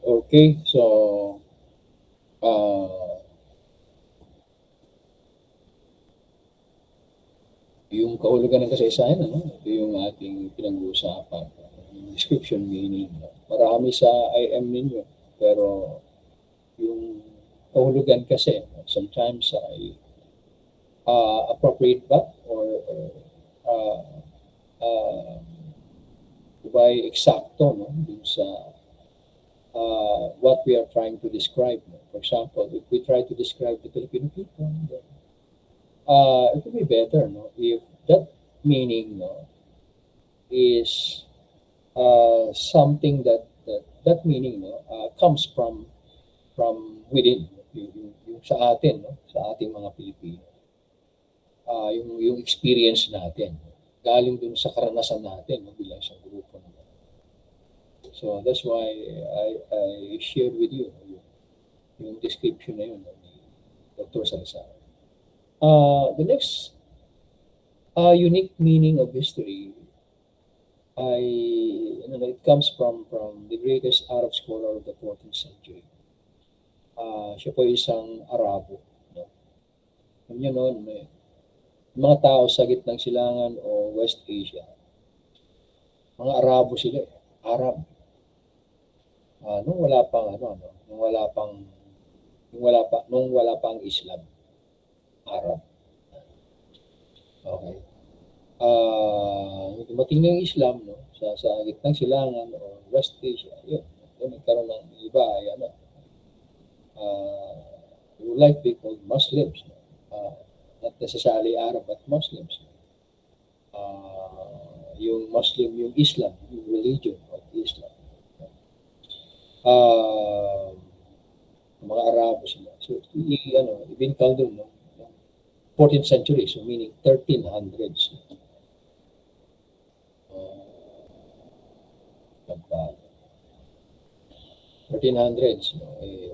Okay, so uh, yung kahulugan ng kasaysayan, ito yung ating pinag-uusapan. Yung description meaning. Marami sa IM ninyo, pero yung kahulugan kasi, sometimes ay appropriate ba or uh, uh, by eksakto no? Dun sa what we are trying to describe. No? For example, if we try to describe the Filipino people, then, it would be better no? If that meaning no, is something that meaning no, comes from within yung sa atin no? Sa ating mga Pilipino. Yung experience natin galing dun sa karanasan natin no, bilang isang grupo naman. So that's why I shared with you yung description na yun no, ni Dr. Salazar. The next unique meaning of history ay it comes from the greatest Arab scholar of the 14th century. Siya po isang Arabo. No? Alam niyo noon, mga tao sa gitnang silangan o West Asia, mga Arabo sila, Arab. Nung wala pang nung wala pang Islam, Arab. Okay. Dumating ng Islam no, sa gitnang silangan o West Asia, yun nagkaroon ng iba ay who like be called Muslims, no? Not necessarily Arab but Muslims. Yung Muslim, yung Islam, yung religion of Islam. Mga Arabo sila. So, Ibn Khaldun, no? 14th century, so meaning 1300s. Pagka 1300s,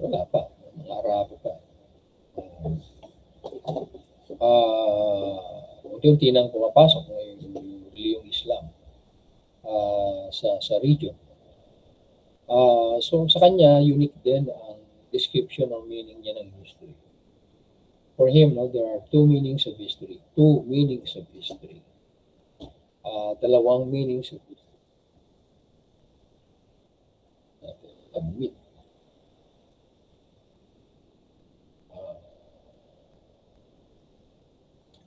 wala pa. Mga Arabo pa. Unti-unti nang pumapasok yung reliyong Islam sa region. So sa kanya, unique din ang description ng meaning niya ng history. For him, no, there are two meanings of history. Two meanings of history. Dalawang meanings of history. Admit.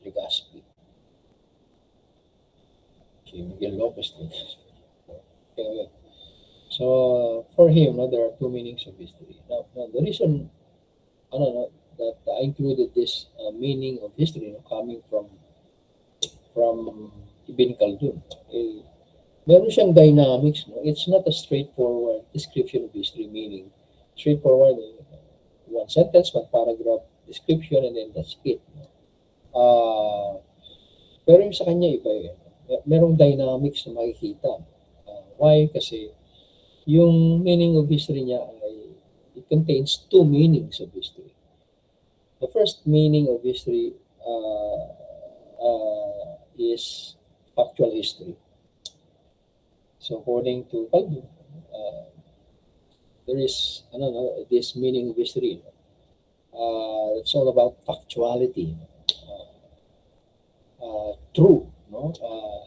Legazpi. Si Miguel Lopez. Okay. So for him, no, there are two meanings of history. Now the reason that I included this meaning of history coming from Ibn Khaldun. Meron siyang dynamics. No? It's not a straightforward description of history, meaning straightforward, one sentence, one paragraph description, and then that's it. No? Pero yung sa kanya iba eh. Merong dynamics na makikita. Why? Kasi yung meaning of history niya ay it contains two meanings of history. The first meaning of history is factual history. So according to Khaldun, there is this meaning of history. It's all about factuality, true, no,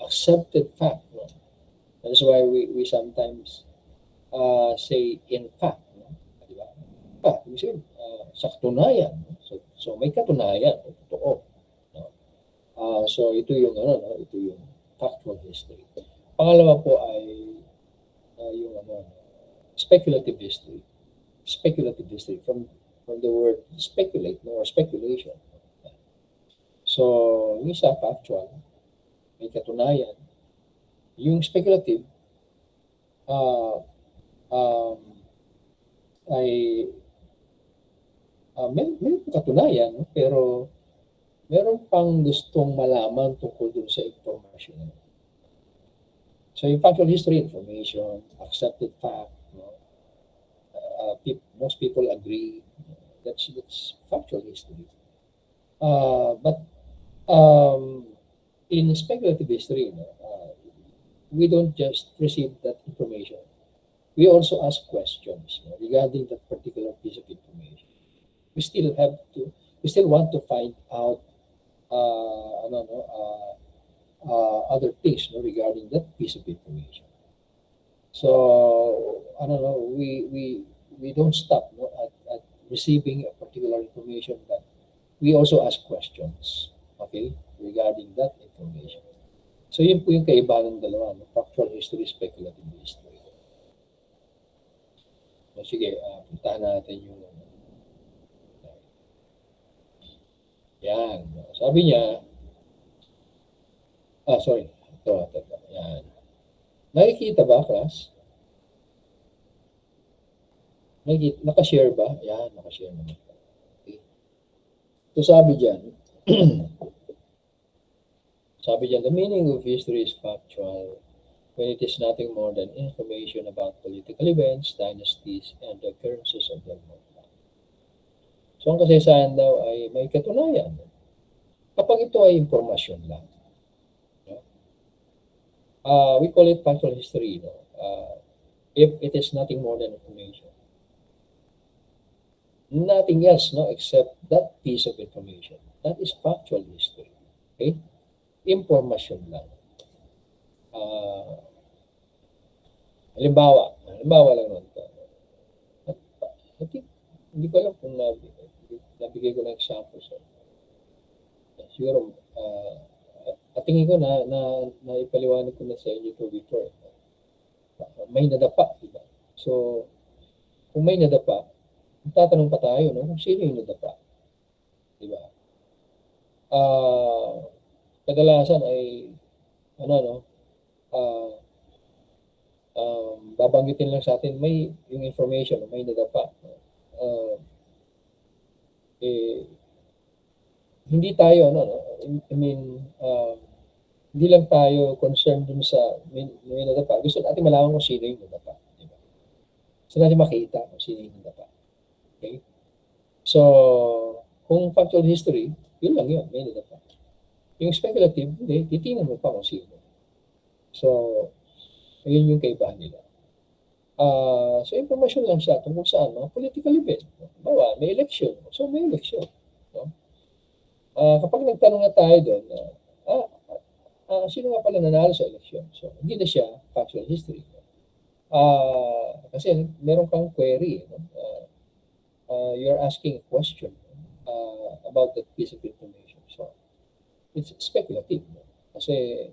accepted fact. No? That's why we sometimes say in fact, no? Diba? Fact, we say sa katunayan. No? So may katunayan, totoo. No? So ito yung ito yung factual history. Pangalawa po ay yung speculative history. Speculative history from the word speculate or speculation. So, yung isa factual, may katunayan. Yung speculative ay may katunayan, pero meron pang gustong malaman tungkol dun sa information. So yung factual history, information, accepted fact, no? Most people agree that's factual history. But in speculative history, no, we don't just receive that information. we also ask questions, regarding that particular piece of information. We still have to, we still want to find out, ano, no, other things, regarding that piece of information. So, I don't know, we don't stop, at receiving a particular information, but we also ask questions, okay, regarding that information. So, yun po yung kaibahan ng dalawa, factual history, speculative history. So, sige, puntahan natin yung, yan. Sabi niya, sorry, ito, yan. Nakikita ba, class? Nakashare ba? Yan, nakashare naman. Okay. So, sabi dyan, the meaning of history is factual when it is nothing more than information about political events, dynasties, and the occurrences of the world. So, ang kasaysayan daw ay may katunayan. Kapag ito ay impormasyon lang. We call it factual history, if it is nothing more than information. Nothing else, except that piece of information. That is factual history. Okay? Impormasyon lang. Halimbawa lang nun. Hindi ko alam kung nabigay ko na example sa siguro, at tingin ko na ipaliwanag ko na sa inyo ito before. May nadapa, diba? So, kung may nadapa, tatanong pa tayo, kung sino yung nadapa. Diba? Kadalasan ay, babanggitin lang sa atin, may yung information, may nadapa. Hindi tayo, hindi lang tayo concerned dun sa may nadapa. Gusto natin malaman kung sino yung nadapa. Diba? Gusto natin makita kung sino yung nadapa. Okay? So, kung factual history, yun lang yun, may nadapa. Yung speculative, hindi, titingnan mo pa kung sino. So, ayun yung kaibahan nila. So, information lang siya tungkol saan, political event. Bawa, may election. So, may election. No? Kapag nagtanong na tayo doon, sino nga pala nanalo sa election? So, hindi na siya factual history. Kasi meron kang query. You're asking a question about that piece of information. So, it's speculative. Kasi,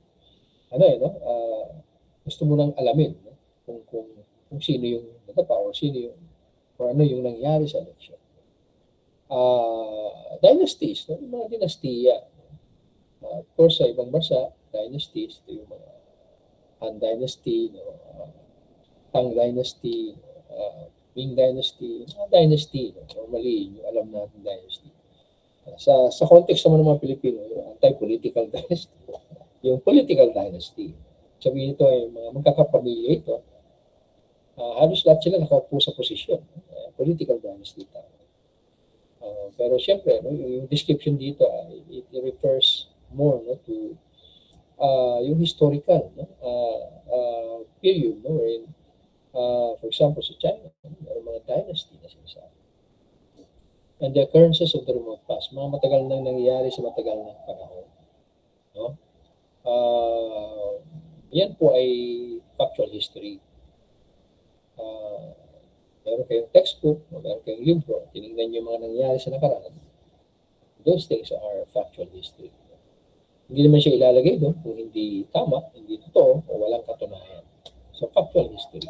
gusto mo nang alamin kung sino yung natapa or ano yung nangyari sa election. Dynasties, yung mga dinastiya. Of course, sa ibang bansa, dynasties, ito yung mga Han Dynasty, Tang Dynasty, Ming Dynasty, dynasty. Normally, yung alam natin dynasty. Sa context naman ng mga Pilipino, yung anti-political dynasty, yung political dynasty. Sabihin ito ay mga magkakapamilya ito. Halos lahat sila nakaupo sa posisyon. Political dynasty tayo. Pero siyempre, yung description dito, it refers more to yung historical period, wherein, for example, sa China, may mga dynasty na sinasabi. And the occurrences of the remote past, mga matagal nang nangyayari sa matagal na panahon. No? Yan po ay factual history. Meron kayong textbook, meron kayong libro, tinignan yung mga nangyayari sa nakaraan. Those things are factual history. Hindi naman siya ilalagay doon kung hindi tama, hindi totoo, o walang katunayan. So, factual history.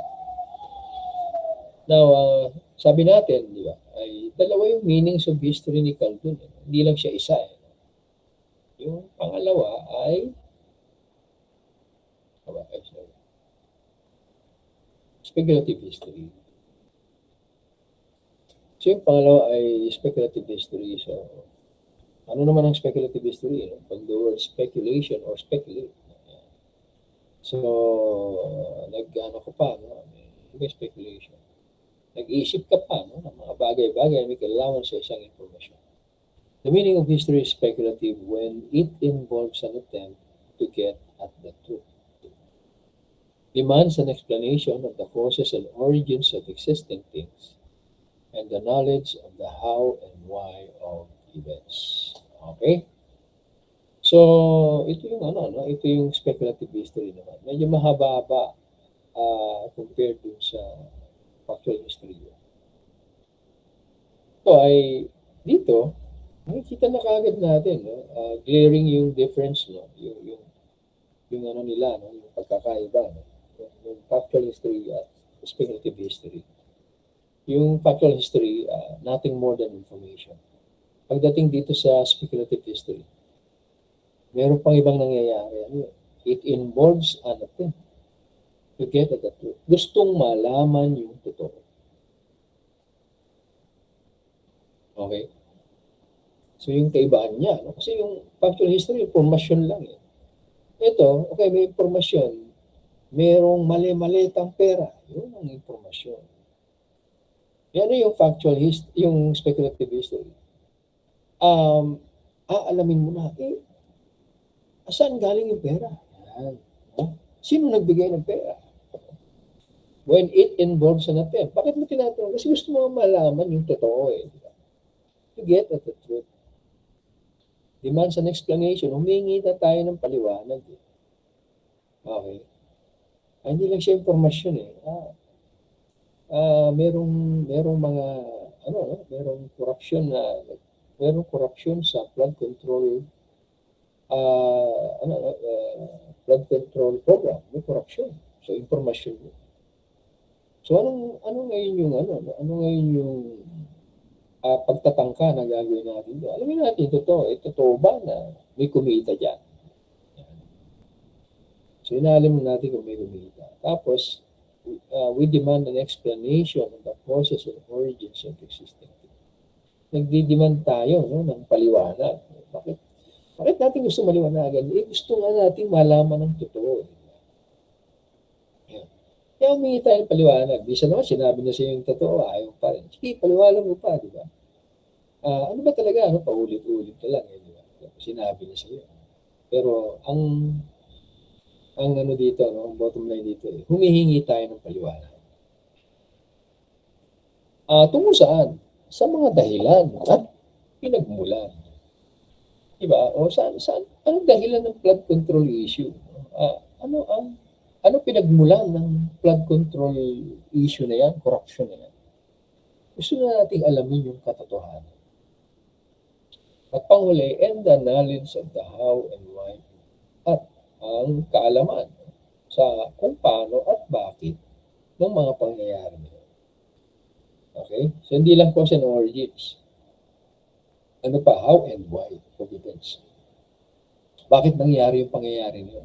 Now, sabi natin, di ba, ay dalawa yung meanings of history ni Khaldun. Hindi lang siya isa. Yung pangalawa ay speculative history. So, yung pangalawa ay speculative history. So, ano naman ang speculative history? Pag the word speculation or speculate. So, nag-ano ko pa, may speculation. Nag-iisip ka pa ng mga bagay-bagay na may kailangan sa isang informasyon. The meaning of history is speculative when it involves an attempt to get at the truth. demands an explanation of the causes and origins of existing things and the knowledge of the how and why of events. Okay? So, ito yung ito yung speculative history naman. Medyo mahaba-haba compared dun sa factual history. So, dito, makikita na kaagad natin, glaring yung difference, yung nila, yung pagkakaiba, yung factual history at speculative history. Yung factual history, nothing more than information. Pagdating dito sa speculative history, meron pang ibang nangyayari. It involves to get at the truth. Gustong malaman yung totoo. Okay? So yung kaibahan niya, kasi yung factual history, informasyon lang eh. Ito, okay, may informasyon. Merong mali-malitang pera. Yun ang informasyon. Yan yung factual history, yung speculative history. Aalamin mo na, saan galing yung pera? Yan. Sino nagbigay ng pera? When it involves an attempt. Bakit mo tinatanong? Kasi gusto mo malaman yung totoo eh. To get at the truth. Demands an explanation. Humingi na tayo ng paliwanag. Okay. Hindi lang siya informasyon eh. Merong mga merong corruption sa flood control flood control program. May corruption. So informasyon. So ano ngayon yung pagtatangka na gagawin natin? Alamin natin totoo ba na may kumita diyan? So inaalamin natin kung may kumita. Tapos we demand an explanation of the process and origins of existing things. Nagdi-demand tayo ng paliwanag. Bakit natin gusto maliwanagan? Gusto nga natin malaman ng totoo. Kaya humingi tayo ng paliwanag. Bisa naman, sinabi na siya yung totoo, ayaw pa rin. Sige, paliwanag mo pa, di ba? Ano ba talaga? Paulit-ulit na lang, di ba? Sinabi na siya. Pero ang dito, ang bottom line dito, humihingi tayo ng paliwanag. Tungkol saan? Sa mga dahilan at pinagmulan. Diba? O saan? Anong dahilan ng flood control issue? Ano pinagmulan ng flood control issue na yan, corruption na yan? Gusto na nating alamin yung katotohanan. At panghuli, and the knowledge of the how and why at ang kaalaman sa kung paano at bakit ng mga pangyayari nila. Okay? So, hindi lang cause and origins. Ano pa? How and why of events. Bakit nangyari yung pangyayari nila?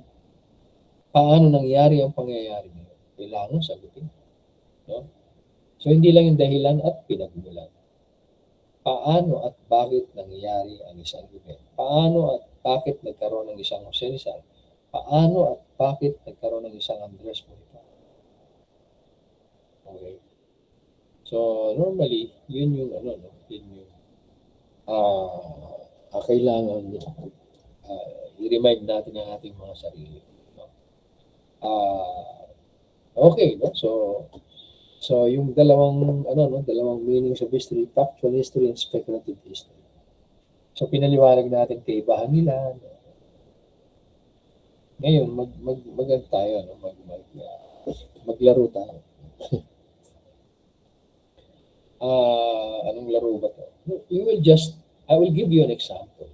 Paano nangyari ang pangyayari nila? Kailangan sagutin. No? So, hindi lang yung dahilan at pinagmulan. Paano at bakit nangyari ang isang event? Paano at bakit nagkaroon ng isang Jose Rizal? Paano at bakit nagkaroon ng isang Andres Bonifacio? Okay. So, normally, yun yung kailangan i-remind natin ang ating mga sarili. No? Okay, no? So yung dalawang meanings of history, factual history and speculative history. So pinaliwanag natin kaibahan nila. Ngayon maglaro tayo. Anong laro ba to? I will give you an example.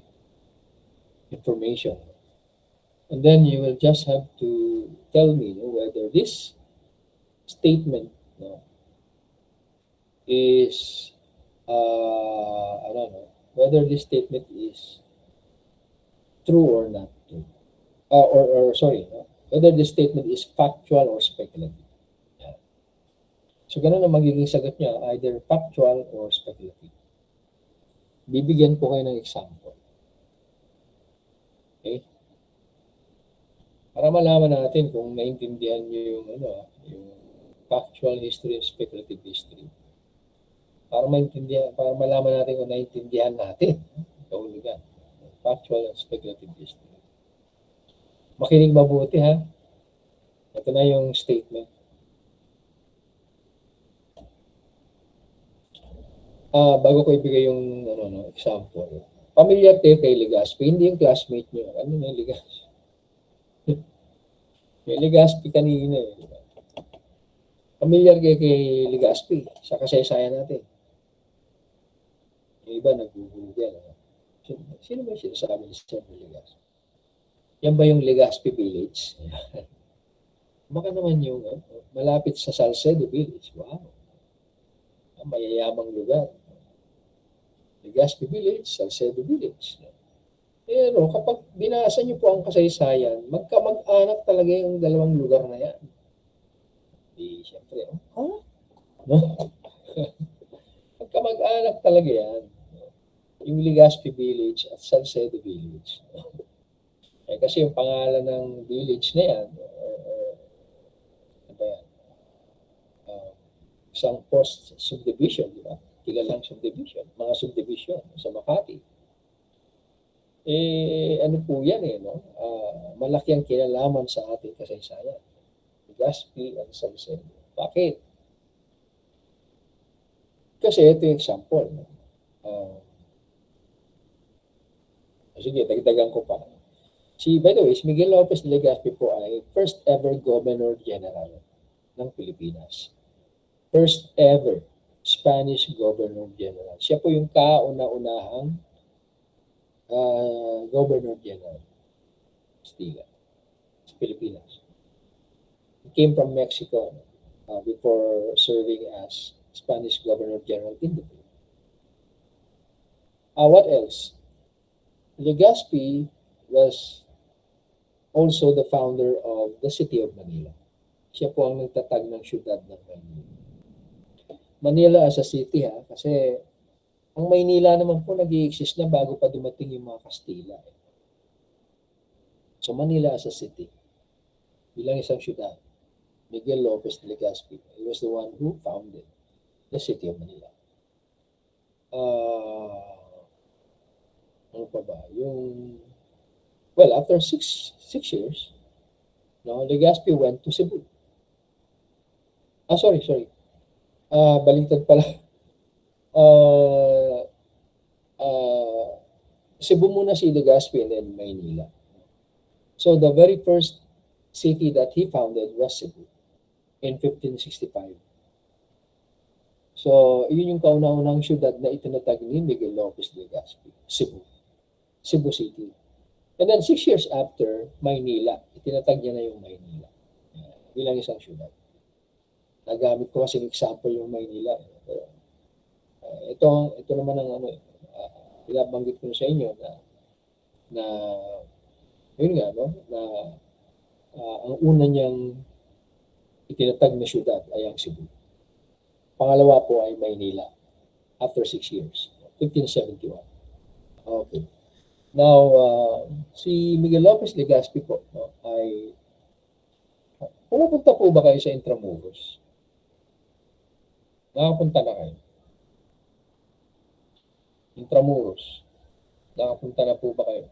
Information. And then you will just have to tell me whether this statement is whether this statement is true or not true. Whether this statement is factual or speculative. Yeah. So ganun ang magiging sagot niya, either factual or speculative. Bibigyan ko kayo ng example. Okay? Para malaman natin kung naintindihan niyo yung factual history and speculative history. Para malaman natin kung naintindihan natin kahulugan. Factual and speculative history. Makinig mabuti ha. Ito na yung statement. Bago ko ibigay yung example. Pamilyar kayo kay Legazpi, hindi yung classmate niyo. Ano na yung Legazpi? May Legazpi kanina eh. Diba? Pamilyar kayo kay Legazpi sa kasaysayan natin. Yung iba naguhulugan. Sino ba sinasabi ni Sir Legazpi? Yan ba yung Legazpi Village? Baka naman yung malapit sa Salcedo Village. Wow. Mayayamang lugar. Legazpi Village, Salcedo Village. Pero kapag binasa niyo po ang kasaysayan, magkamag-anak talaga yung dalawang lugar na yan. Di, siyempre, no? Magkamag-anak talaga yan. Yung Legazpi Village at Salcedo Village. Kasi yung pangalan ng village na yan, isang post-subdivision, di ba? Kilalang subdivision, mga subdivision sa Makati. Ano po yan no? Malaki ang kinalaman sa ating kasaysayan. Legazpi and Salcedo. Bakit? Kasi ito yung example. No? Sige, dagdagan ko pa. By the way, si Miguel Lopez Legazpi po ay first ever Governor General ng Pilipinas. First ever Spanish Governor General. Siya po yung kauna-unahang Governor General Castilla sa Pilipinas. He came from Mexico before serving as Spanish Governor General in the Philippines. What else? Legazpi was also the founder of the City of Manila. Siya po ang nagtatag ng syudad ng Manila. Manila as a city kasi ang Maynila naman po nag-i-exist na bago pa dumating yung mga Kastila. So Manila as a city, bilang isang syudad, Miguel Lopez Legazpi, he was the one who founded the City of Manila. Ano pa ba? After six years, Legazpi went to Cebu. Sorry. Baliktad pala. Cebu muna si Legazpi and then Maynila. So the very first city that he founded was Cebu in 1565. So, yun yung kauna-unang syudad na itinatag ni Miguel Lopez Legazpi, Cebu City. And then 6 years after, Maynila. Itinatag niya na yung Maynila bilang isang syudad. Nagamit ko kasi example yung Maynila. Ito naman ang pinabanggit ko sa inyo na yun nga, ang una niyang itinatag na syudad ay ang Cebu. Pangalawa po ay Maynila after 6 years, 1571. Okay. Now, si Miguel Lopez Legazpi po ay pumupunta po ba kayo sa Intramuros? Nakapunta na kayo? Intramuros. Nakapunta na po ba kayo?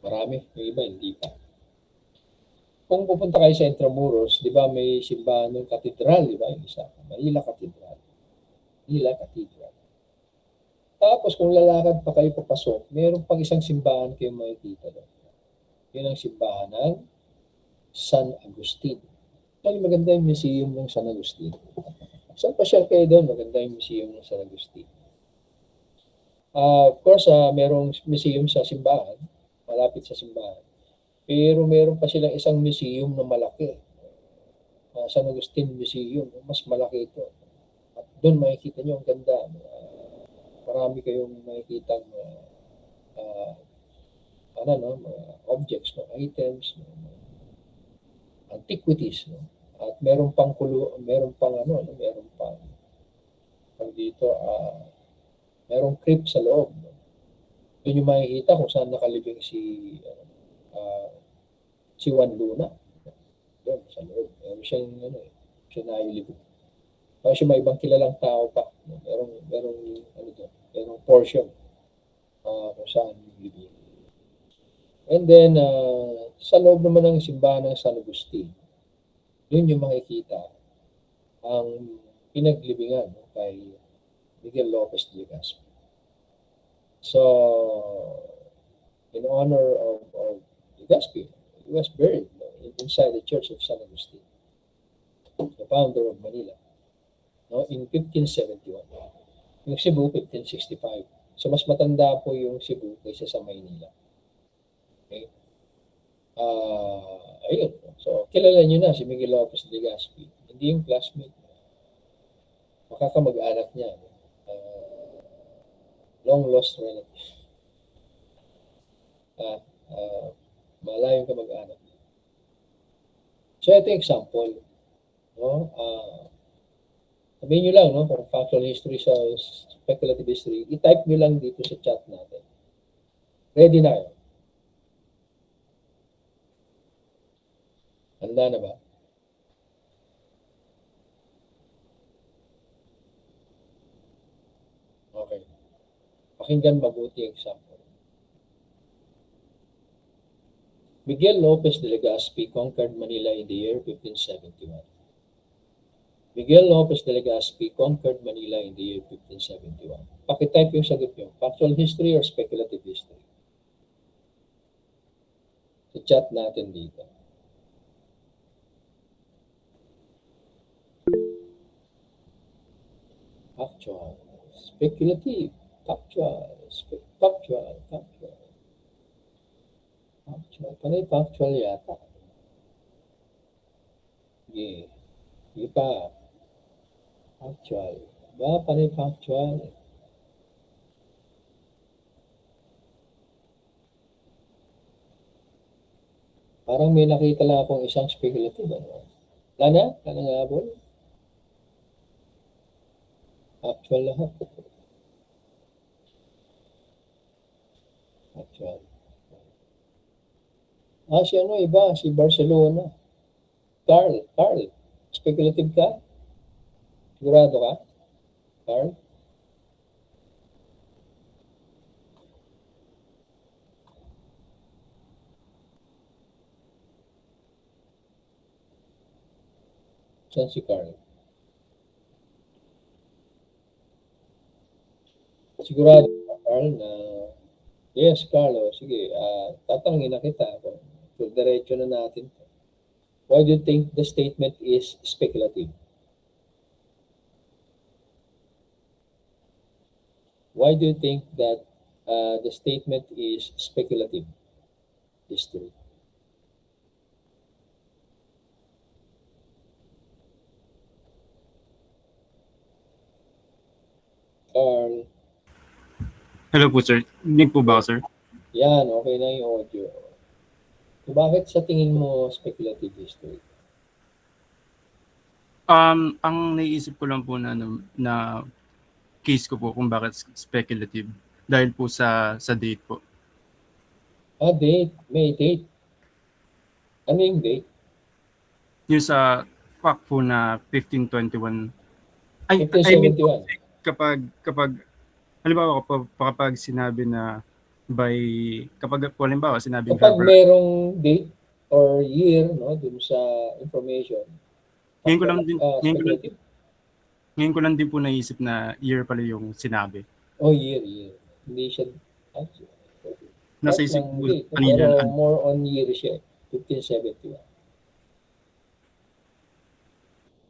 Marami. Yung iba, hindi pa. Kung pupunta kayo sa Intramuros, di ba may simbahan ng katedral, di ba? Yung isa, Manila Cathedral. Tapos kung lalakad pa kayo papasok, mayroon pang isang simbahan kayo makikita doon. Yun ang simbahan ng San Agustin. Maganda yung museum ng San Agustin. Saan pasyal kayo doon? Maganda yung museum ng San Agustin. Of course, merong museum sa simbahan, malapit sa simbahan. Pero meron pa silang isang museum na malaki. San Agustin Museum, mas malaki ito. At doon makikita nyo ang ganda. Marami kayong makikita objects, items, antiquities, at meron pang merong crypt sa loob. Doon yung makikita kung saan nakalibing si Juan Luna. Doon sa loob. Meron siyang nailibing. Kasi may ibang kilalang tao pa. Merong portion kung saan yung libing. And then, sa loob naman ng simbahan ng San Agustin, doon yung makikita ang pinaglibingan no, kay Miguel Lopez de Legazpi. So, in honor of Legazpi, he was buried no, inside the Church of San Agustin, the founder of Manila, no, in 1571. Yung Cebu, 1565. So, mas matanda po yung Cebu kaysa sa Maynila. Okay? Ayun. So, kilala nyo na si Miguel Lopez de Legazpi. Hindi yung classmate. Makakamag-anak niya. Long lost relative. Malayong kamag-anak. So, ito yung example. No? Sabihin nyo lang, no, kung factual history sa speculative history, i-type nyo lang dito sa chat natin. Ready na yun? Handa na ba? Okay. Pakinggan mabuti ang example. Miguel Lopez de Legazpi conquered Manila in the year 1571. Miguel Lopez de Legazpi conquered Manila in the year 1571. Pakitype yung sagot nyo. Factual history or speculative history? Sa chat natin dito. Factual. Speculative. Factual. Factual. Factual. Factual. Panay factual yata. Sige. Sige pa. Factual. Ba, panay factual. Parang may nakita lang akong isang speculative. Ano? Wala na? Wala nga habol? Factual lahat. Factual. Si ano iba? Si Barcelona. Carl. Speculative ka? Sigurado ka? Carl? Saan si Carl? Sigurado ka, Carl, na yes, Carlo. Sige, tatanungin na kita. Kung diretso na natin. Why do you think the statement is speculative? Why do you think that the statement is speculative history? Carl, Hello po, sir. Nick po ba ako, sir? yan, okay na yung audio. So, bakit sa tingin mo speculative history? Ang naiisip ko lang po na case ko po kung bakit speculative dahil po sa date po. Date. May date. Ano yung date? Yung sa fact po na 1521. I mean po, 1571. kapag halimbawa kapag sinabi na kapag halimbawa sinabing Kapag February, merong date or year, no, dun sa information, ngayon ko factual, lang din speculative. ngayon ko lang din po naisip na year pala yung sinabi. Year. Hindi siya, Nasa kahit isip lang ko date, kanina pero more on year siya, 1571.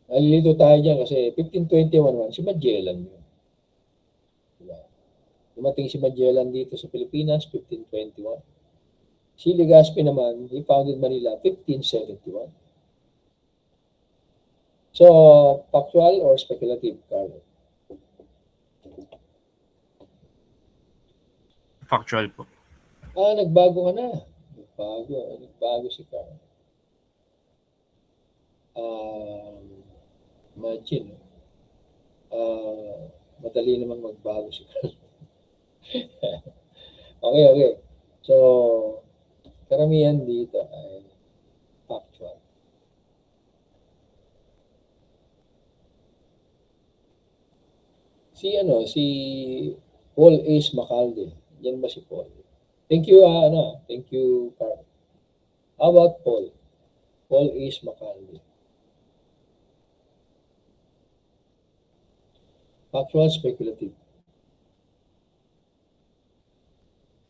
Nalilito tayo dyan kasi 1521 man, si Magellan yun. Diba? Dumating si Magellan dito sa Pilipinas, 1521. Si Legazpi naman, he founded Manila, 1571. So, factual or speculative, Carlo? Factual po. Nagbago ka na. Nagbago si Carlo. Imagine, madali naman magbago si Carlo. Okay. So, karamihan dito ay factual. Si Paul Ace Macalde. Yan ba si Paul? Thank you, thank you, Carl. How about Paul? Paul is Macalli. Factual, speculative.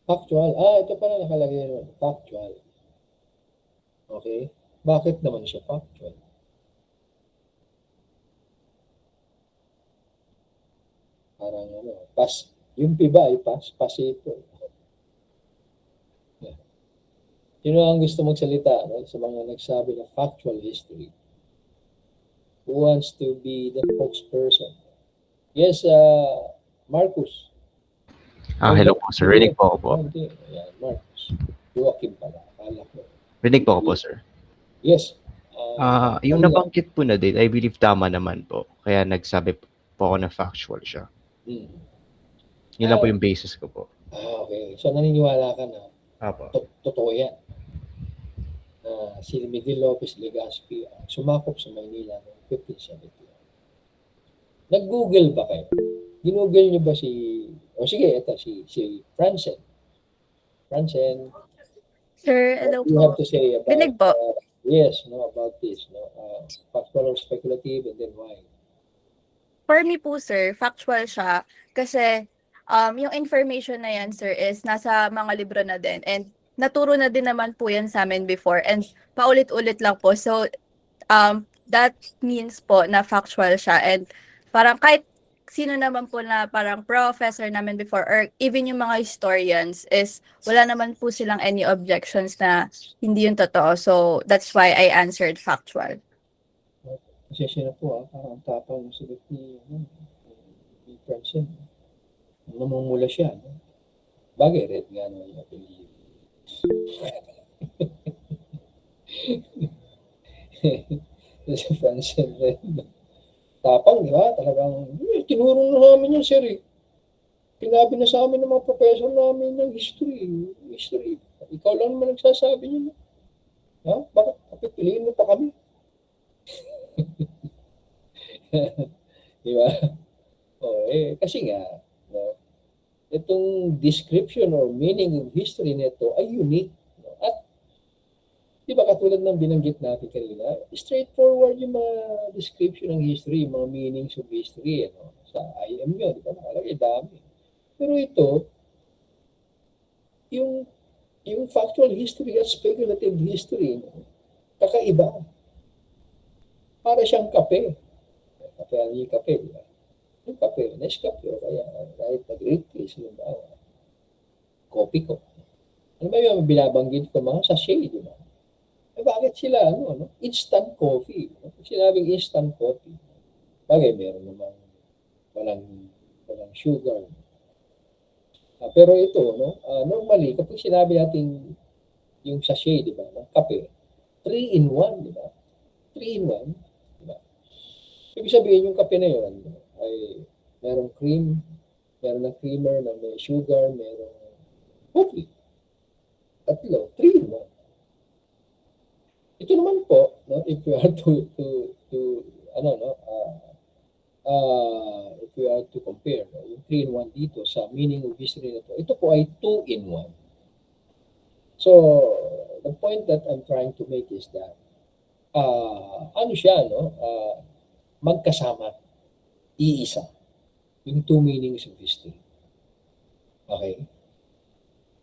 Factual. Ito pala nakalagay naman. Factual. Okay. Bakit naman siya factual? Parang yung piba ay pasito. Yeah. Sino ang gusto magsalita sa mga nagsabi na factual history? Who wants to be the spokesperson? Yes, Marcus. Hello po, sir. Rinig po ako po. Ayan, Marcus. Joaquin pala. Akala ko. Rinig po ako po, sir. Yes. Yung nabanggit po na din, I believe tama naman po. Kaya nagsabi po ako na factual siya. Yun lang po yung basis ko po. Okay. So, naniniwala ka na Apo. totoo yan. Si Miguel Lopez Legazpi sumakop sa Maynila noong 1570. Nag-Google ba kayo? Ginoogle nyo ba sige, ito, si Francen. Francen, Sir, hello what do you have po. to say about, Dinig po. yes, about this, factual or speculative, and then why? For me po, sir, factual siya kasi yung information na yan, sir, is nasa mga libro na din and naturo na din naman po yan sa amin before and paulit-ulit lang po. So, that means po na factual siya and parang kahit sino naman po na parang professor namin before or even yung mga historians is wala naman po silang any objections na hindi yung totoo. So, that's why I answered factual. Pasensya na po, parang tapang yung sagot ni Francen. Namumula siya. Bagay, red nga naman yung apelido. Si Francen red. Tapang, di ba? Talagang, tinurong na namin yung sir eh. Pinabi na sa amin ng mga professor namin ng history. Ikaw lang naman nagsasabi niyo. Ha? Bakit? Kapipiliin mo pa kami? Di ba? Kasi nga, itong description or meaning of history nito ay unique. At, di ba katulad ng binanggit natin kanina, straightforward yung mga description ng history, yung mga meanings of history, sa IM yun, di ba? Nakalagay, dami. Pero ito, yung factual history at speculative history, kakaiba. Para siyang kape. Kape, ano yung kape, di ba? Yung kape, Nescafe, o kaya kahit nag-great case, kopi ko. Ano ba yung binabanggit ko mga sachet, di ba? Bakit sila, instant coffee? Sinabing instant coffee. Bagay, meron namang walang sugar. Pero ito, normally, kapag sinabi natin yung sachet, di ba, ng kape, 3-in-1, di ba? 3-in-1, di ba? Ibig sabihin, yung kape na yun ay merong cream, meron ng creamer na may sugar, merong coffee. Tatlo, 3-in-1. Ito naman po, if you are if you are to compare yung 3-in-1 dito sa meaning of history nito, ito po ay 2-in-1. So, the point that I'm trying to make is that magkasama, iisa, yung two meanings of history. Okay?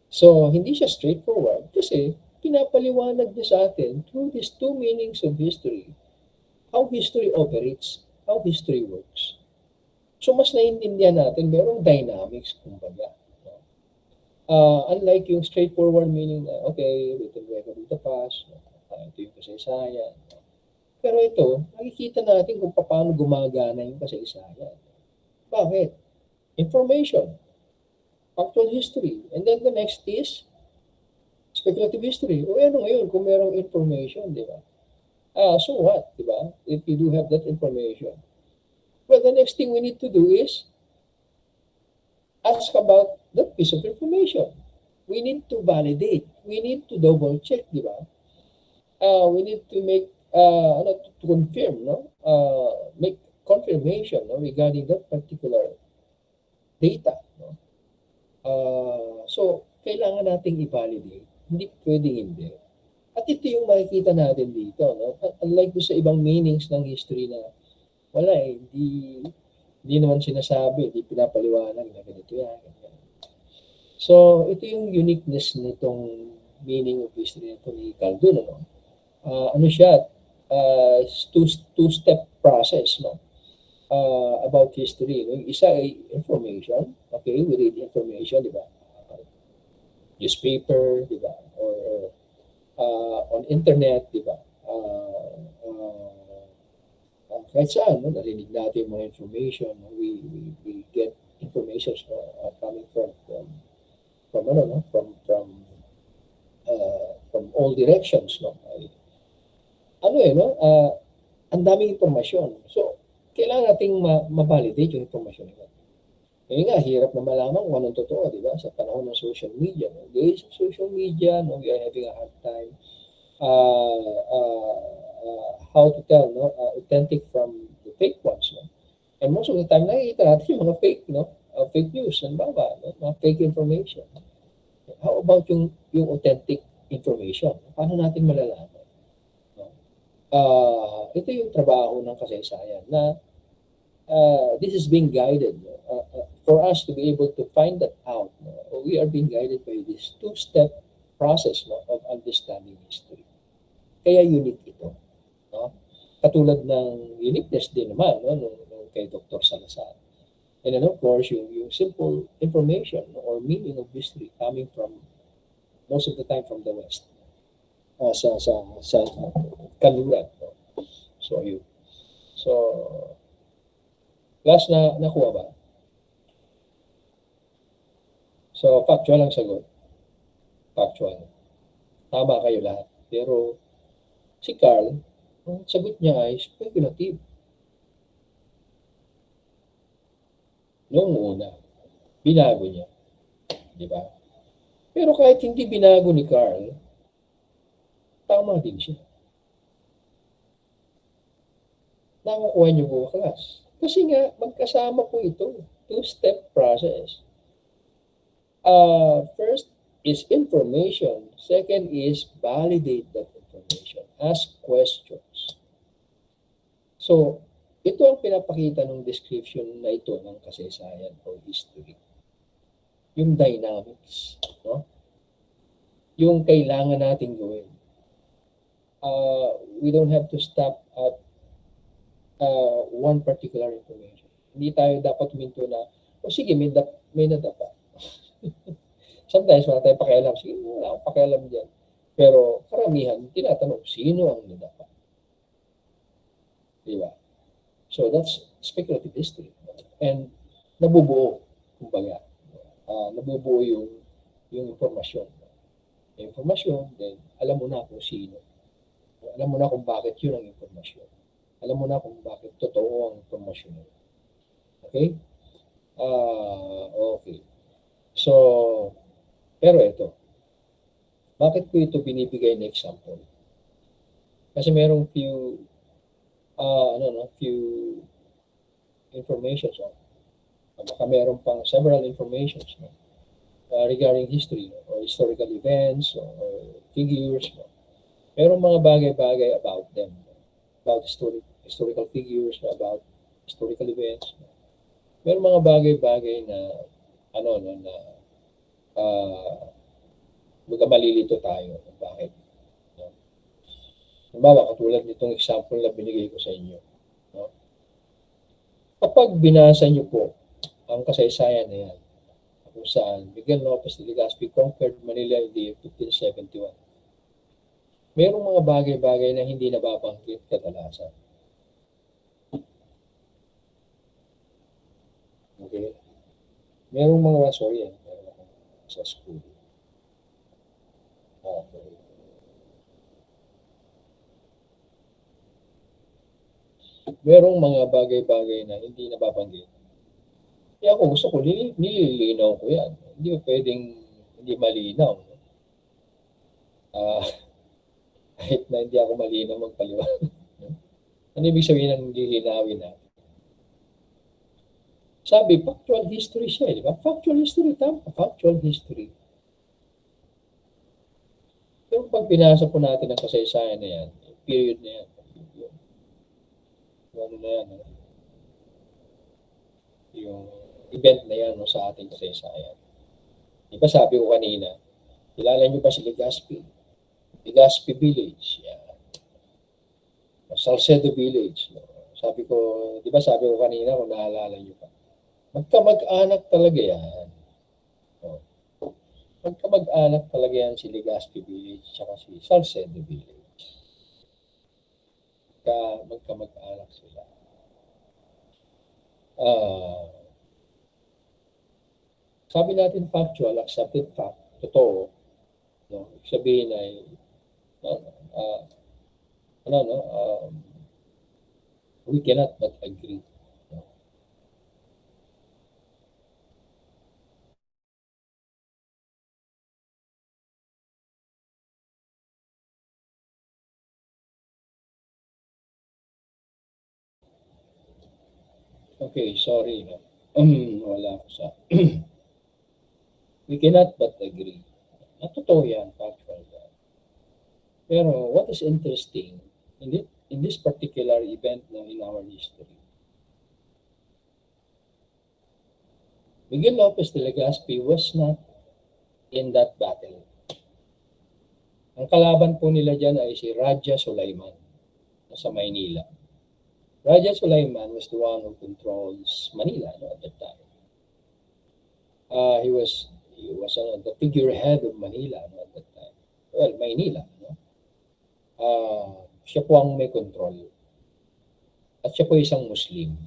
So, hindi siya straightforward kasi pinapaliwanag niya sa atin through these two meanings of history, how history operates, how history works. So, mas naiintindihan natin, merong dynamics, kumbaga. Unlike yung straightforward meaning na, okay, written record of the past, ito yung kasaysayan. Pero ito, nakikita natin kung paano gumagana yung kasaysayan. Bakit? Information, factual history, and then the next is speculative history. O ano ngayon kung merong information, di ba? So what, di ba? If you do have that information. Well, the next thing we need to do is ask about that piece of information. We need to validate. We need to double check, di ba? We need to make, to confirm, make confirmation regarding that particular data. So, kailangan nating i-validate. Hindi pwedeng hindi. At ito yung makikita natin dito. No? Unlike doon sa ibang meanings ng history na wala hindi naman sinasabi, hindi pinapaliwanag na ganito yan. Ganyan. So, ito yung uniqueness nitong meaning of history nito ni Khaldun. Ano? Ano siya? Two-step process, no? About history. No? Yung isa ay information. Okay, we read information, di ba? Newspaper, di ba? Or on internet, di ba? Kahit saan, no? Narinig natin yung mga information. No? We get information coming from ano, no? From all directions, no? Ano no? Ang daming impormasyon. So, kailangan nating ma-validate yung impormasyon nila. Kaya nga, hirap na malaman kung anong totoo, di ba? Sa panahon ng social media. No? Days of social media, no? We are having a hard time how to tell, no? Authentic from the fake ones, no? And most of the time, nakikita natin yung mga fake, no? Fake news, no? Mga fake information. How about yung authentic information? Paano natin malalaman? No? Ito yung trabaho ng kasaysayan na this is being guided. For us to be able to find that out, we are being guided by this two-step process, no, of understanding history. Kaya unique ito. No? Katulad ng uniqueness din naman, no, nung kay Dr. Salazar. And then of course, yung simple information, no, or meaning of history coming from, most of the time from the West. Sa kanluran. No? So, yun. So, last na nakuha ba? So, factual ang sagot. Factual. Tama kayo lahat. Pero, si Carl, ang sagot niya ay speculative. Noong una, binago niya. Di ba? Pero kahit hindi binago ni Carl, tama din siya. Nakukuha niyo po, class. Kasi nga, magkasama po ito. Two-step process. First is information. Second is validate that information. Ask questions. So, ito ang pinapakita ng description na ito ng kasaysayan o history. Yung dynamics. No? Yung kailangan natin gawin. We don't have to stop at one particular information. Hindi tayo dapat huminto na, sige, may nadapa. Sometimes wala tayong pakialam. Sige, wala akong pakialam dyan. Pero karamihan, tinatanong, sino ang nadapa? Diba? So that's speculative history. And nabubuo, kumbaga. Nabubuo yung informasyon. Yung informasyon, then alam mo na kung sino. Alam mo na kung bakit yun ang informasyon. Alam mo na kung bakit totoo ang informasyon. Okay? Okay. So, pero ito, bakit ko ito binibigay na example? Kasi merong few informations. Baka meron pang several informations regarding history or historical events or figures. Merong mga bagay-bagay about them, about historical figures, about historical events. Merong mga bagay-bagay na malilito tayo. Bakit? Halimbawa, katulad nitong example na binigay ko sa inyo. No? Kapag binasa niyo po ang kasaysayan na yan, kung saan Miguel Lopez de Legazpi conquered Manila in the year 1571, merong mga bagay-bagay na hindi nababanggit kadalasan. Okay? Merong mga sorry yan. Sa school. Okay. Merong mga bagay-bagay na hindi nababanggit. Kaya kung gusto ko, nililinaw ko yan. Hindi mo pwedeng hindi malinaw. Kahit na hindi ako malinaw magpaliwanag. Ano ibig sabihin ng lilinawin natin? Sabi, factual history siya, di ba? Factual history, tama. Factual history. Pero pag binasa po natin ang kasaysayan na yan, period na yan, yung ano na yan, yung event na yan no, sa ating kasaysayan. Di ba sabi ko kanina, kilala niyo ba si Legazpi? Legazpi Village, yan. Salcedo Village. No? Sabi ko, di ba sabi ko kanina kung naalala niyo pa, magkamag-anak talaga yan. No? Magkamag-anak talaga yan si Legazpi Village at si Salcedo Village. Magkamag-anak sila. Sabi natin factual, accepted fact, totoo. No? Sabihin ay we cannot but agree. No? Okay, sorry. No? Wala ako sa... We cannot but agree. Totoo yan, factual yan. Pero what is interesting, in this particular event no, in our history, Miguel Lopez de Legazpi was not in that battle. Ang kalaban po nila dyan ay si Raja Sulaiman sa Maynila. Raja Sulaiman was the one who controls Manila no, at that time. He was the figurehead of Manila no, at that time. Well, Maynila. No? Siya po ang may control. At siya po isang Muslim,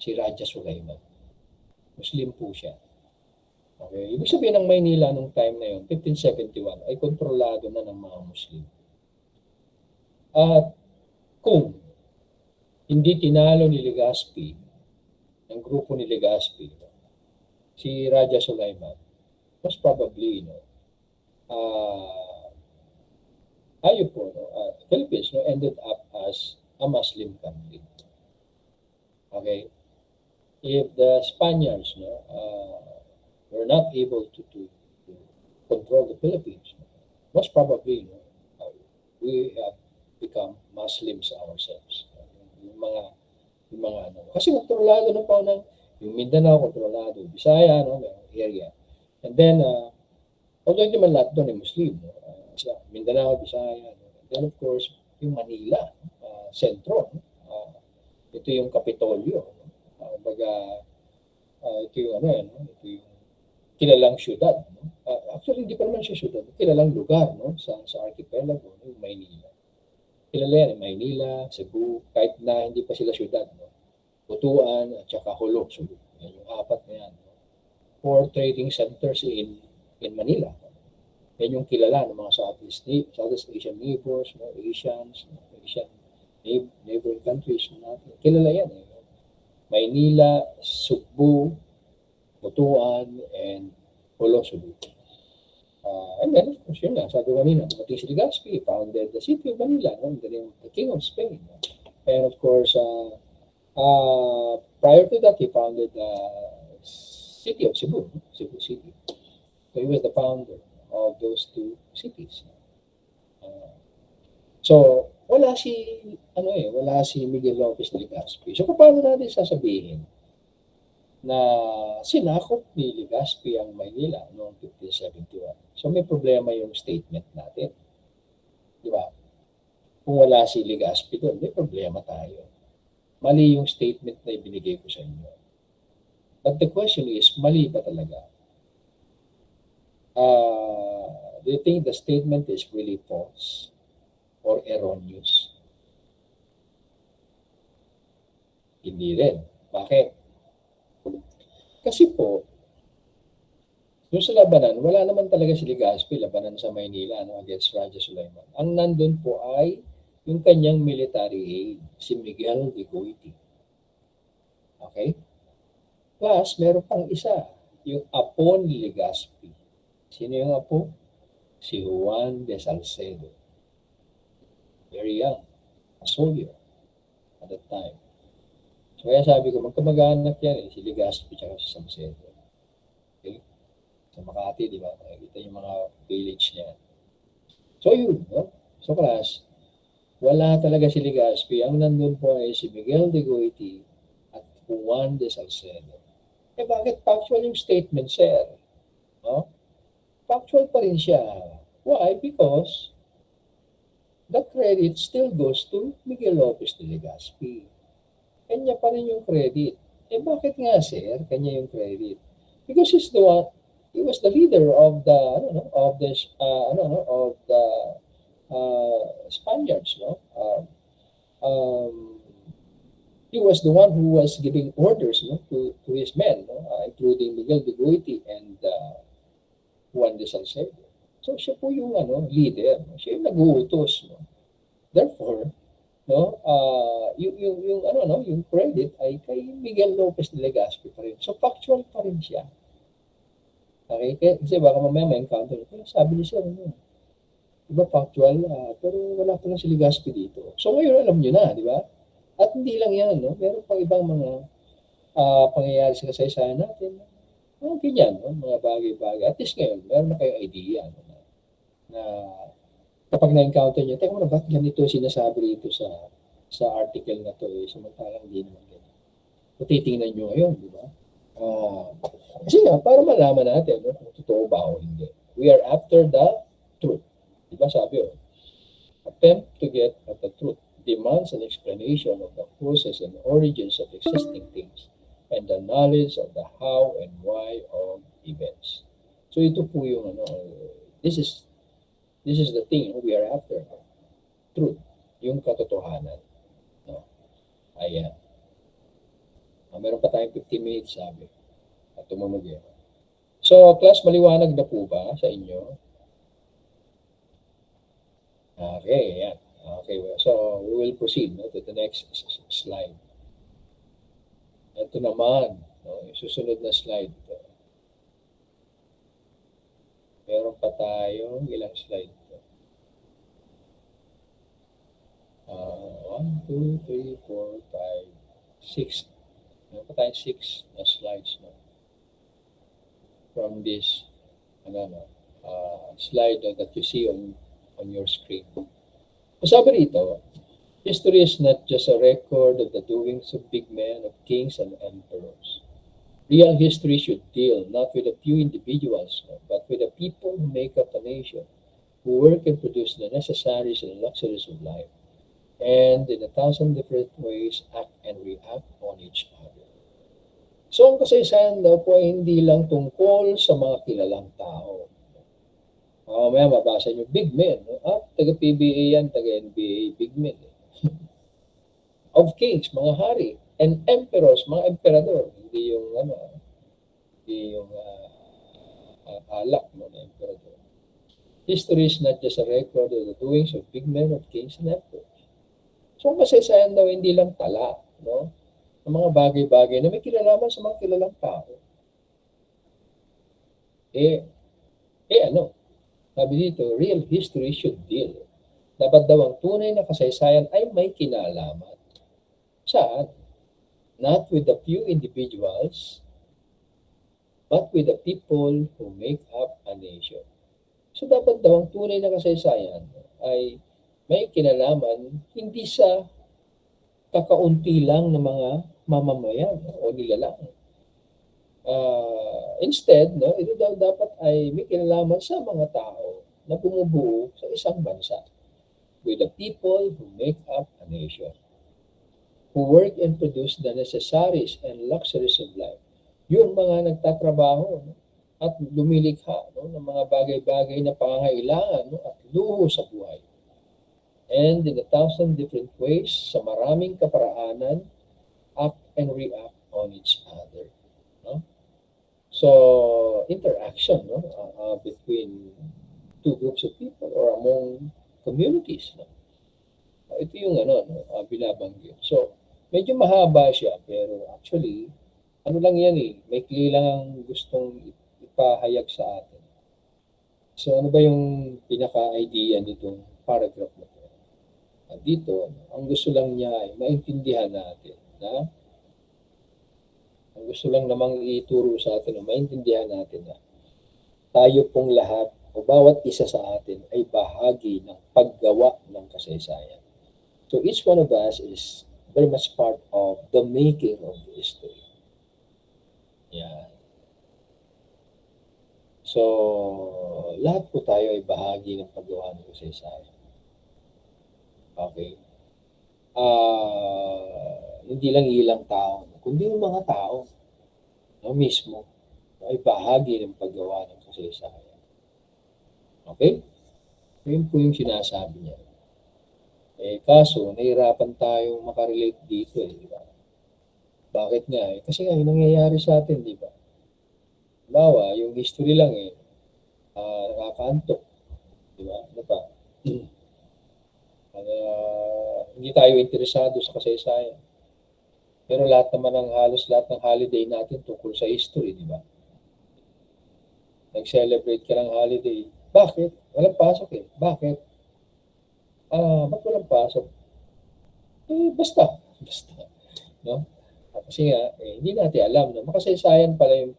si Raja Sulaiman. Muslim po siya. Okay? Ibig sabihin ng Maynila nung time na yun, 1571, ay kontrolado na ng mga Muslim. At kung hindi tinalo ni Legazpi, ng grupo ni Legazpi, si Raja Sulaiman, most probably, Philippines ended up as a Muslim country. Okay? If the Spaniards were not able to control the Philippines, most probably we have become Muslims ourselves. Yung mga kasi kontrolado na po ng yung Mindanao, kontrolado, Bisaya, area. And then, although hindi man lahat doon ay Muslim, Mindanao, Bisaya, and then of course, yung Manila, sentro. Ito yung Kapitolyo. Ito yung ito yung kilalang syudad. Actually, hindi pa naman siya syudad. Kilalang lugar sa archipelago, yung Maynila. Kilala yan, Maynila, Cebu, kahit na hindi pa sila syudad. Butuan, at saka Jolo, Cebu. Yan yung apat na yan. 4 trading centers in Manila. Yan yung kilala ng mga Southeast Asian neighbors, Asian neighboring countries natin. Kilala yan. Maynila, Cebu, Butuan, and Jolo, Cebu. And then, of course, yun nga, sabi ko kanina, dumating si Legazpi, founded the city of Manila, the King of Spain. And of course, prior to that, he founded the city of Cebu, Cebu City. So he was the founder of those two cities. So, wala si Miguel Lopez de Legazpi. So, paano natin sasabihin na sinakop ni Legazpi ang Maynila noong 1571? So, may problema yung statement natin. Di ba? Kung wala si Legazpi doon, may problema tayo. Mali yung statement na ibinigay ko sa inyo. But the question is, mali ba talaga? Do you think the statement is really false or erroneous? Hindi rin. Bakit? Kasi po, yung sa labanan, wala naman talaga si Legazpi, labanan sa Maynila against Raja Sulaiman. Ang nandun po ay yung kanyang military aide, si Miguel de Goiti. Okay? Plus, meron pang isa, yung apo ni Legazpi. Sino yung apo? Si Juan de Salcedo. Very young, a soldier at that time. So kaya sabi ko, magkamag-anak yan si Legazpi at si Salcedo. Okay? Sa Makati, di ba? Nakikita yung mga village niya. So yun, no? So class, wala talaga si Legazpi. Ang nandun po ay si Miguel de Goiti at Juan de Salcedo. Eh bakit factual yung statement, sir? No? Factual pa rin siya. Why? Because the credit still goes to Miguel Lopez de Legazpi. Kanya pa rin yung credit. Eh bakit nga, sir? Kanya yung credit. Because he was the leader of the, Spaniards, no? He was the one who was giving orders, no, to his men, no, including Miguel de Goiti and Juan de Salcedo. So siya po yung leader, no? Siya yung nag-uutos, no. Therefore, no, yung credit ay kay Miguel Lopez de Legazpi pa rin. So factual pa rin siya. Okay, kasi baka mamaya may encounter. Kaya sabi niya siya, diba factual, pero wala pa lang si Legazpi dito. So ngayon alam niyo na, di ba? At hindi lang yan, no? Meron pang ibang mga pangyayari sa kasaysayan natin. Mga ganyan, no? Mga bagay-bagay. At least ngayon, meron na kayong idea, no? Na kapag na-encounter niyo, teka mo na, ba't ganito sinasabi rito sa article na to, samantalang hindi naman ganyan. So titingnan niyo ngayon, di ba? Kasi nga, para malaman natin, no, kung totoo ba o hindi. We are after the truth. Diba sabi, attempt to get at the truth demands an explanation of the process and origins of existing things and the knowledge of the how and why of events. So ito po yung this is the thing we are after. Truth, yung katotohanan. No? Ayan. Meron pa tayong 15 minutes, sabi. At tumunog yan. So, class, maliwanag na po ba sa inyo? Okay, yan. Okay, well, so we will proceed, no, to the next slide. Ito naman, no, yung susunod na slide. Meron pa tayong ilang slide. 1, 2, 3, 4, 5, 6. Meron pa tayong 6 na slides, no, from this slide that you see on your screen. Sabi rito, history is not just a record of the doings of big men, of kings and emperors. Real history should deal not with a few individuals, but with the people who make up a nation, who work and produce the necessaries and luxuries of life, and in 1,000 different ways act and react on each other. So ang kasaysayan daw po ay hindi lang tungkol sa mga kilalang tao. May mabasa nyo, big men. Taga-PBA yan, taga-NBA, big men. Of kings, mga hari. And emperors, mga emperador. Hindi yung, alak mo na emperador. History is not just a record of the doings of big men, of kings, and emperors. So ang kasaysayan daw, hindi lang tala, no? Ng mga bagay-bagay na may kilalaman sa mga kilalang tao. Sabi dito, real history should deal. Dapat daw ang tunay na kasaysayan ay may kinalaman. Saan? Not with the few individuals, but with the people who make up a nation. So dapat daw ang tunay na kasaysayan ay may kinalaman hindi sa kakaunti lang ng mga mamamayan o nilalang. Instead, no, ito daw dapat ay may kinalaman sa mga tao na bumubuo sa isang bansa, with the people who make up a nation, who work and produce the necessaries and luxuries of life. Yung mga nagtatrabaho, no, at lumilikha, no, ng mga bagay-bagay na pangangailangan, no, at luho sa buhay. And in 1,000 different ways, sa maraming kaparaanan, act and react on each other. No? So, interaction, no, between two groups of people or among communities. No? Ito yung binabanggit. So, medyo mahaba siya, pero actually, lang yan maikli lang ang gustong ipahayag sa atin. So, ano ba yung pinaka-idea nitong paragraph na ito? Dito, ang gusto lang niya ay maintindihan natin na ang gusto lang namang ituro sa atin, maintindihan natin na tayo pong lahat o bawat isa sa atin ay bahagi ng paggawa ng kasaysayan. So each one of us is very much part of the making of the history. Yan. So, lahat po tayo ay bahagi ng paggawa ng kasaysayan. Okay? Hindi lang ilang tao, kundi yung mga tao mismo ay bahagi ng paggawa ng kasaysayan. Okay? Yun po yung sinasabi niya. Kaso, nahirapan tayong makarelate dito di ba? Bakit nga kasi nga, yung nangyayari sa atin, di ba? Bawa, yung history lang nakakaantok. Di ba? Ano pa? Hindi tayo interesado sa kasaysayan. Pero halos lahat ng holiday natin tungkol sa history, di ba? Nag-celebrate ka ng holiday. Bakit? Walang pasok Bakit? Ba't walang pasok? Basta. No? Kasi nga, hindi natin alam na makasaysayan pala yung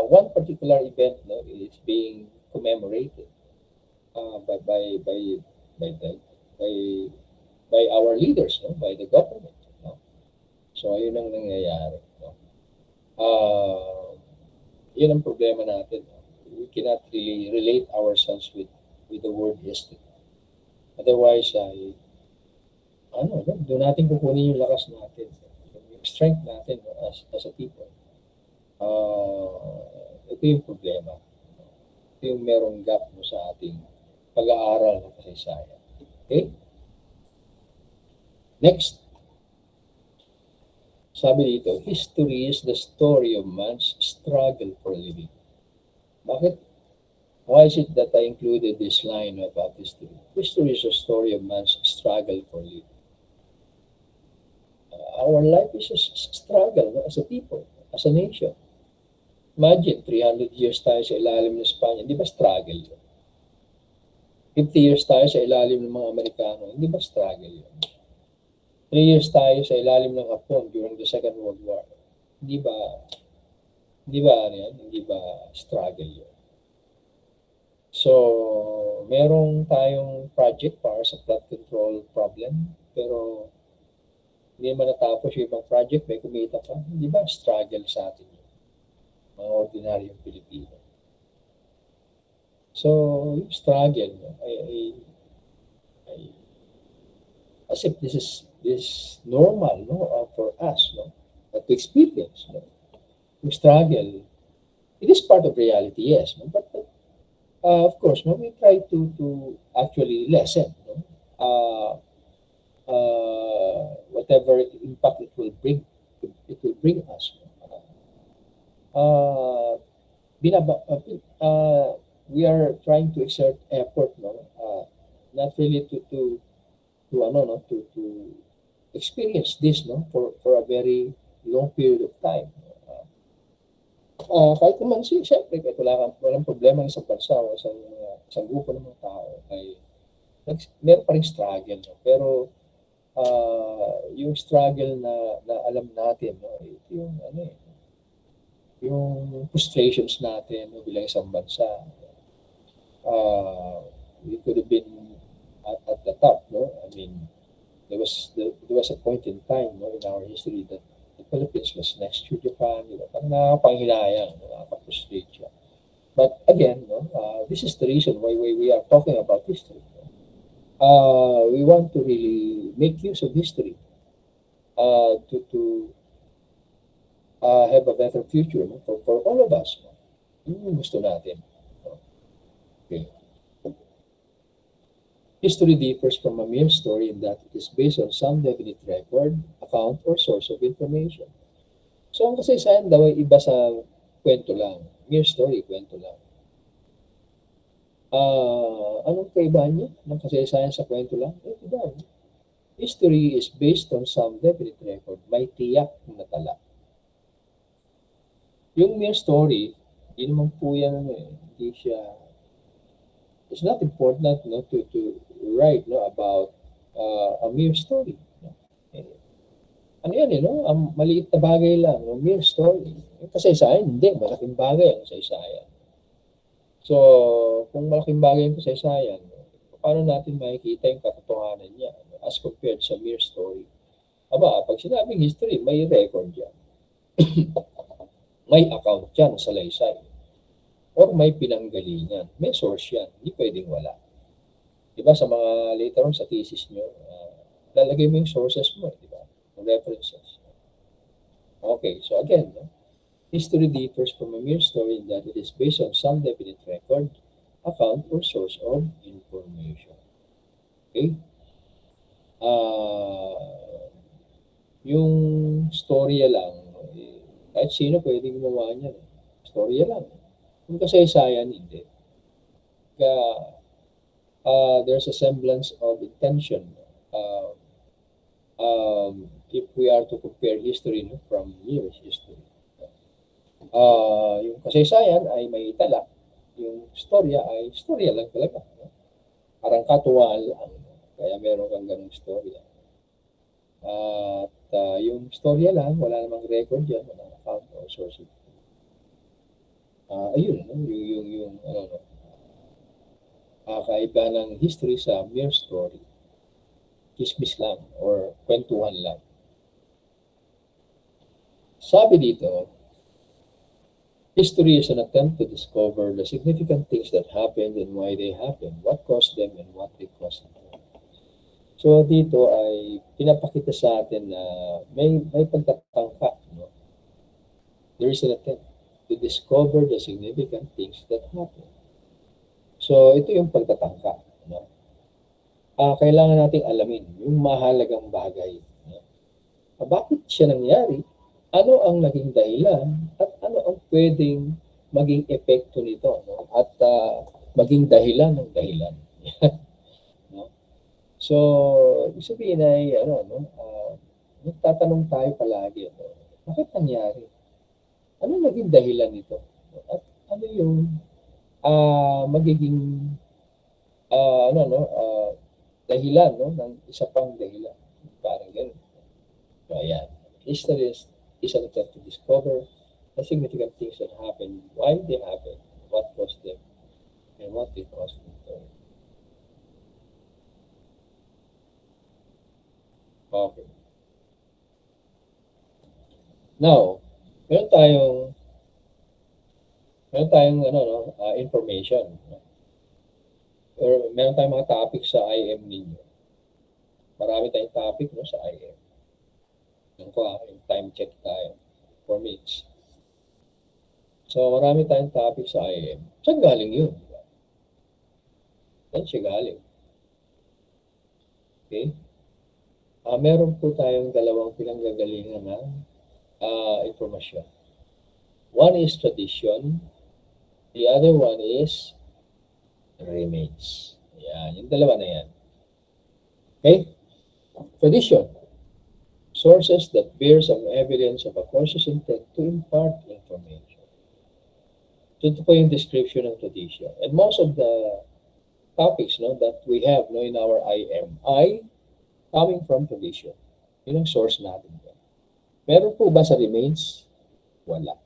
one particular event is being commemorated by our leaders, by the government. So, ayun ang nangyayari. Yun ang problema natin. We cannot really relate ourselves with the word history. Otherwise, doon natin kukunin yung lakas natin, yung strength natin as a people. Ito yung problema. Ito yung merong gap sa ating pag-aaral ng kasaysayan. Okay? Next. Sabi dito, history is the story of man's struggle for living. Bakit? Why is it that I included this line about history? History is a story of man's struggle for living. Our life is a struggle as a people, as a nation. Imagine, 300 years tayo sa ilalim ng Espanya, hindi ba struggle yun? 50 years tayo sa ilalim ng mga Amerikano, hindi ba struggle yun? 3 years tayo sa ilalim ng Hapon during the Second World War, hindi ba struggle yun? So, merong tayong project para sa flood control problem, pero hindi naman natapos yung ibang project, may kumita pa. Hindi ba struggle sa atin yun? Mga ordinaryong Pilipino. So, yung struggle, as if this is normal for us to experience. Yung struggle, it is part of reality, yes. But of course, we try to actually lessen whatever impact it will bring us. We are trying to exert effort, not really to experience this, for a very long period of time. Kahit naman siyempre, kahit walang problema ng isang bansa o isang grupo ng mga tao, ay meron pa rin struggle. Pero yung struggle na alam natin, ito yung frustrations natin bilang isang bansa. We could have been at the top. I mean, there was a point in time in our history that the Philippines was next to Japan. Parang nakapanghinayang, nakapag-frustrate siya. But again, this is the reason why we are talking about history. We want to really make use of history to have a better future for all of us. Yun yung gusto natin. Okay. History differs from a mere story in that it is based on some definite record, account, or source of information. So, ang kasaysayan daw ay iba sa kwento lang. Mere story, kwento lang. Anong kaibahan niya ng kasaysayan sa kwento lang? Ito daw. History is based on some definite record. May tiyak na tala. Yung mere story, hindi naman po yan, hindi siya, it's not important to write about a mere story. Ano yan, ang maliit na bagay lang, mere story. Yung kasaysayan, hindi, malaking bagay ang kasaysayan. So, kung malaking bagay yung kasaysayan, paano natin makikita yung katotohanan niya as compared sa mere story? Aba, pag sinabing history, may record yan. May account yan sa laysay. Or may pinanggalingan. May source yan. Hindi pwedeng wala. Diba sa mga later on sa thesis nyo, lalagay mo yung sources mo, diba? Yung references. Okay, so again, history differs from a mere story in that it is based on some definite record, account, or source of information. Okay? Yung storya lang, kahit sino pwede gumawa niyan. Storya lang. Kung kasaysayan, hindi. Kaya, there's a semblance of intention if we are to compare history from mere history. Yung kasaysayan ay may tala. Yung storya ay storya lang talaga. Parang katuwaan lang. Kaya meron kang ganung storya. At yung storya lang, wala namang record yan, wala namang account or source. Ayun, yung kaiba ng history sa mere story. Kismis lang or kwentuhan lang. Sabi dito, history is an attempt to discover the significant things that happened and why they happened, what caused them and what they caused them. So dito ay pinapakita sa atin na may pagtatangka. No? There is an attempt to discover the significant things that happened. So ito yung pagtatangka. No? Kailangan nating alamin yung mahalagang bagay. No? Bakit siya nangyari? Ano ang naging dahilan? At ano ang pwedeng maging epekto nito? No? At maging dahilan ng dahilan. No? So, ibig sabihin ay, nagtatanong tayo palagi, bakit nangyari? Ano naging dahilan nito? At ano yung magiging dahilan ng isa pang dahilan? Parang ganun. So, ayan. History is an attempt to discover the significant things that happened, why they happened, what caused them, and what they caused them. Okay. Now, meron tayong information. Or meron tayong mga topic sa IM ninyo. Marami tayong topic sa IM. Yung time check tayo. 4 minutes. So, marami tayong topic sa IM. Saan galing yun? Saan siya galing? Okay? Meron po tayong dalawang pinanggagalingan na informasyon. One is tradition. The other one is remains. Yan. Yung dalawa na yan. Okay? Tradition. Sources that bear some evidence of a conscious intent to impart information. So ito po yung description ng tradition. And most of the topics that we have in our IM ay coming from tradition. Yun ang source natin. Meron po ba sa remains? Wala.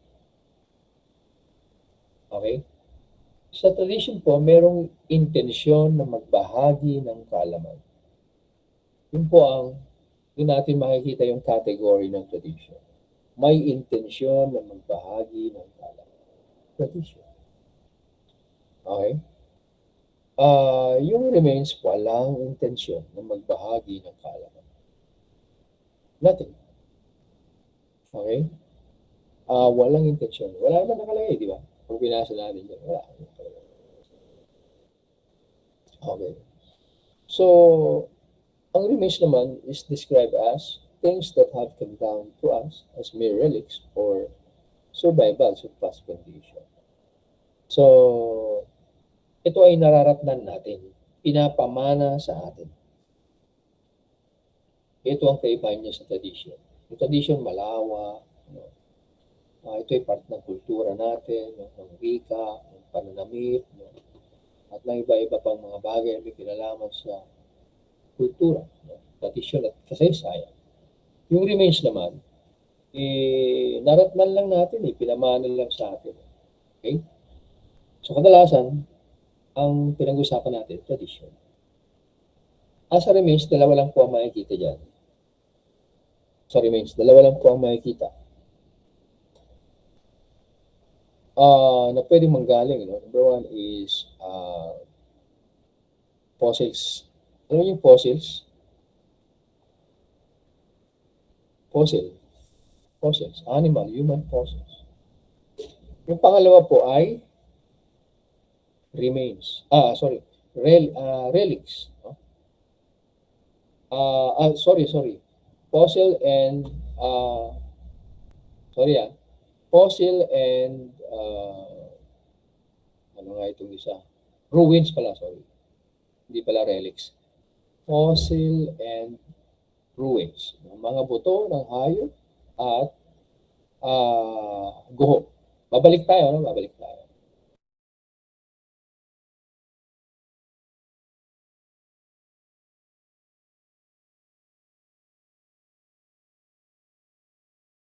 Okay? Sa tradition po, merong intensyon na magbahagi ng kaalaman. Yun po doon natin makikita yung category ng tradition. May intensyon na magbahagi ng kaalaman. Tradition. Okay? Yung remains, walang intensyon na magbahagi ng kaalaman. Nothing. Okay? Walang intensyon. Wala naman nakalagay, di ba? Kung binasa natin yan, wala. Okay. So, ang remains naman is described as things that have come down to us as mere relics or survivals of past condition. So, ito ay nararatnan natin, pinapamana sa atin. Ito ang kaibahan niya sa tradition. Yung tradition malawak, ito ay part ng kultura natin, ng wika, ng pananamit, at ng iba-iba pang mga bagay na may kinalaman sa kultura, tradition at kasaysayan. Yung remains naman, naratnan lang natin, pinamana lang sa atin. Okay? So kadalasan, ang pinag-usapan natin, tradition. As a remains, dalawa lang po ang makikita dyan. Sa remains, dalawa lang po ang makikita. Na pwedeng manggaling. No? Number one is fossils. Ano yung fossils? Fossils. Animal, human fossils. Yung pangalawa po ay remains. Relics. No? Sorry. Fossil and fossil and ano nga itong isa? Ruins pala, sorry. Hindi pala relics. Fossil and ruins. Mga buto ng hayop at guho. Babalik tayo, no? Babalik tayo.